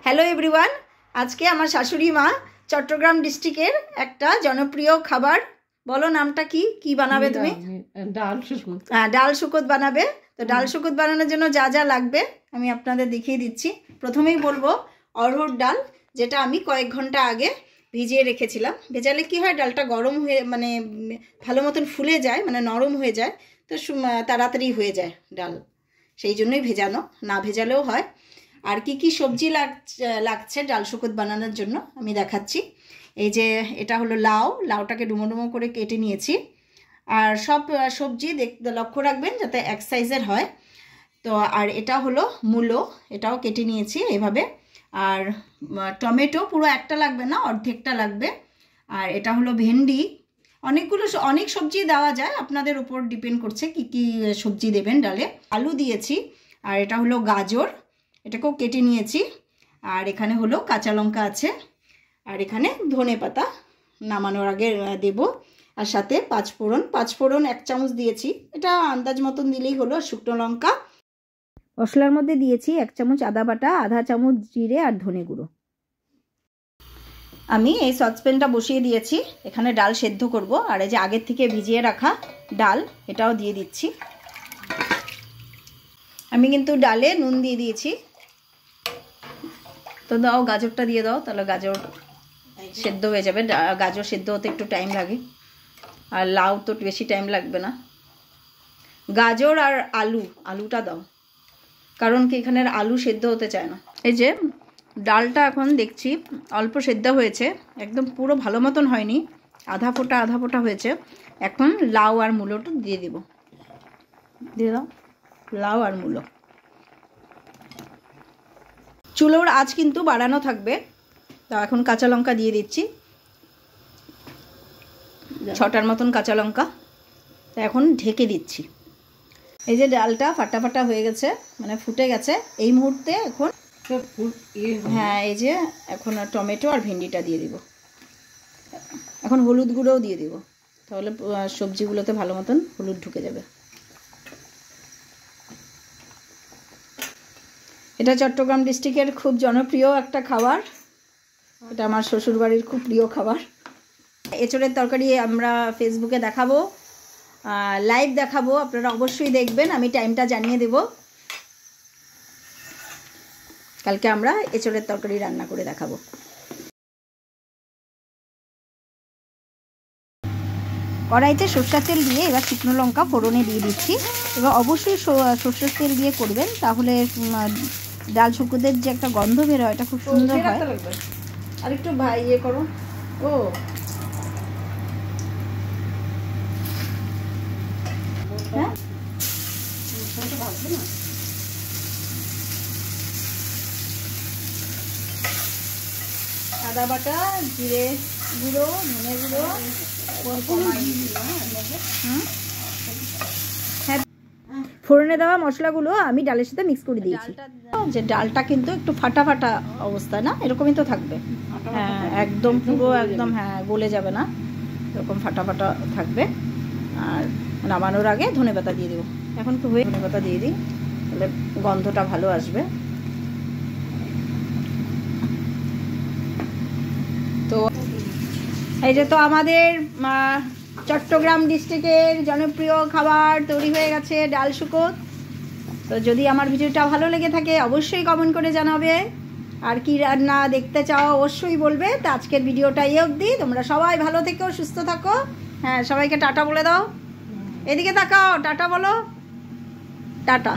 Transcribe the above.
Hello everyone, আজকে আমার শাশুড়ি মা চট্টগ্রাম ডিস্ট্রিক্টের একটা জনপ্রিয় খাবার, বলো নামটা কি কি বানাবে তুমি? ডাল শুকুত। হ্যাঁ, ডাল শুকুত বানাবে। তো ডাল শুকুত বানানোর জন্য যা যা লাগবে আমি আপনাদের দেখিয়ে দিচ্ছি। প্রথমেই বলবো অড়হর ডাল, যেটা আমি কয়েক ঘন্টা আগে ভিজিয়ে রেখেছিলাম। ভেজালে কি হয়, ডালটা গরম হয়ে মানে ভালো মতন ফুলে যায়, মানে নরম হয়ে যায়, তো তাড়াতাড়ি হয়ে যায় ডাল, সেই জন্যই ভেজানো, না ভেজালেও হয়। আর কি কি সবজি লাগছে ডাল শুকুত বানানোর জন্য আমি দেখাচ্ছি। এই যে এটা হলো লাউ, লাউটাকে ডুমো ডুমো করে কেটে নিয়েছি। আর সব সবজি লক্ষ্য রাখবেন যাতে এক সাইজের হয়। তো আর এটা হলো মূলো, এটাও কেটে নিয়েছি এভাবে। আর টমেটো পুরো একটা লাগবে না, অর্ধেকটা লাগবে। আর এটা হলো ভেন্ডি। অনেক সবজি দেওয়া যায়, আপনাদের উপর ডিপেন্ড করছে কি কি সবজি দেবেন ডালে। আলু দিয়েছি। আর এটা হলো গাজর, এটাকেও কেটে নিয়েছি। আর এখানে হলো কাঁচা লঙ্কা আছে। আর এখানে ধনে পাতা নামানোর আগে দেব। আর সাথে পাঁচফোড়ন 1 চামচ দিয়েছি, এটা আন্দাজ মতন দিলেই হলো। শুকনো লঙ্কা। মশলার মধ্যে দিয়েছি 1 চামচ আদা বাটা, আধা চামচ জিরে আর ধনে গুঁড়ো। আমি এই সসপ্যানটা বসিয়ে দিয়েছি, এখানে ডাল সেদ্ধ করব। আর এই যে আগের থেকে ভিজিয়ে রাখা ডাল, এটাও দিয়ে দিচ্ছি। আমি কিন্তু ডালে নুন দিয়ে দিয়েছি। তো দাও, গাজরটা দিয়ে দাও, তাহলে গাজর সেদ্ধ হয়ে যাবে। গাজর সেদ্ধ হতে একটু টাইম লাগে, আর লাউ তো বেশি টাইম লাগবে না। গাজর আর আলুটা দাও, কারণ কি এখানে আলু সেদ্ধ হতে চায় না। এই যে ডালটা এখন দেখছি অল্প সেদ্ধ হয়েছে, একদম পুরো ভালো মতন হয়নি, আধা ফোটা হয়েছে। এখন লাউ আর মূলোটা দিয়ে দিব, দিয়ে দাও লাউ আর মূলো। চুলোর আঁচ কিন্তু বাড়ানো থাকবে। তা এখন কাঁচা লঙ্কা দিয়ে দিচ্ছি, 6টার মতন কাঁচা লঙ্কা। তা এখন ঢেকে দিচ্ছি। এই যে ডালটা ফাটা হয়ে গেছে, মানে ফুটে গেছে। এই মুহূর্তে এখন হ্যাঁ, এই যে এখন টমেটো আর ভেন্ডিটা দিয়ে দিব। এখন হলুদ গুঁড়োও দিয়ে দিব, তাহলে সবজিগুলোতে ভালো মতন হলুদ ঢুকে যাবে। এটা চট্টগ্রাম ডিস্ট্রিক্টের খুব জনপ্রিয় একটা খাবার, এটা আমার শ্বশুরবাড়ির খুব প্রিয় খাবার। এঁচড়ের তরকারি আমরা ফেসবুকে দেখাবো, লাইভ দেখাবো, আপনারা অবশ্যই দেখবেন, আমি টাইমটা জানিয়ে দেব। কালকে আমরা এঁচড়ের তরকারি রান্না করে দেখাবো। কড়াইতে সরষের তেল দিয়ে এবার শুকনো লঙ্কা ফোড়নে দিয়ে দিচ্ছি। এবার অবশ্যই সরষের তেল দিয়ে করবেন, তাহলে ডাল শুকুতের যে একটা গন্ধ বের হয়, এটা খুব সুন্দর হয়। আর একটু ইয়ে করো। ও হ্যাঁ, আদা বাটা, জিরে গুঁড়ো, ধনে গুঁড়ো, হ্যাঁ, ফোড়নে দেওয়া মশলাগুলো আমি ডালের সাথে মিক্স করে দিয়েছি। যে ডালটা কিন্তু একটু ফাটা অবস্থা না, এরকমই তো থাকবে। হ্যাঁ, একদম পুরো একদম হ্যাঁ গলে যাবে না, এরকম ফাটা থাকবে। আর নামানোর আগে ধনেপাতা দিয়ে দেবো। এখন তো হয়ে ধনেপাতা দিয়ে দিই, তাহলে গন্ধটা ভালো আসবে। তো এই যে তো আমাদের চট্টগ্রাম ডিস্ট্রিক্টের জনপ্রিয় খাবার তৈরি হয়ে গেছে, ডাল শুকুত। তো যদি আমার ভিডিওটা ভালো লেগে থাকে অবশ্যই কমেন্ট করে জানাবে, আর কি রান্না দেখতে চাও অবশ্যই বলবে। তো আজকের ভিডিওটা এই অবধি, তোমরা সবাই ভালো থেকো, সুস্থ থাকো। হ্যাঁ, সবাইকে টাটা বলে দাও, এদিকে তাকাও, টাটা বলো, টাটা।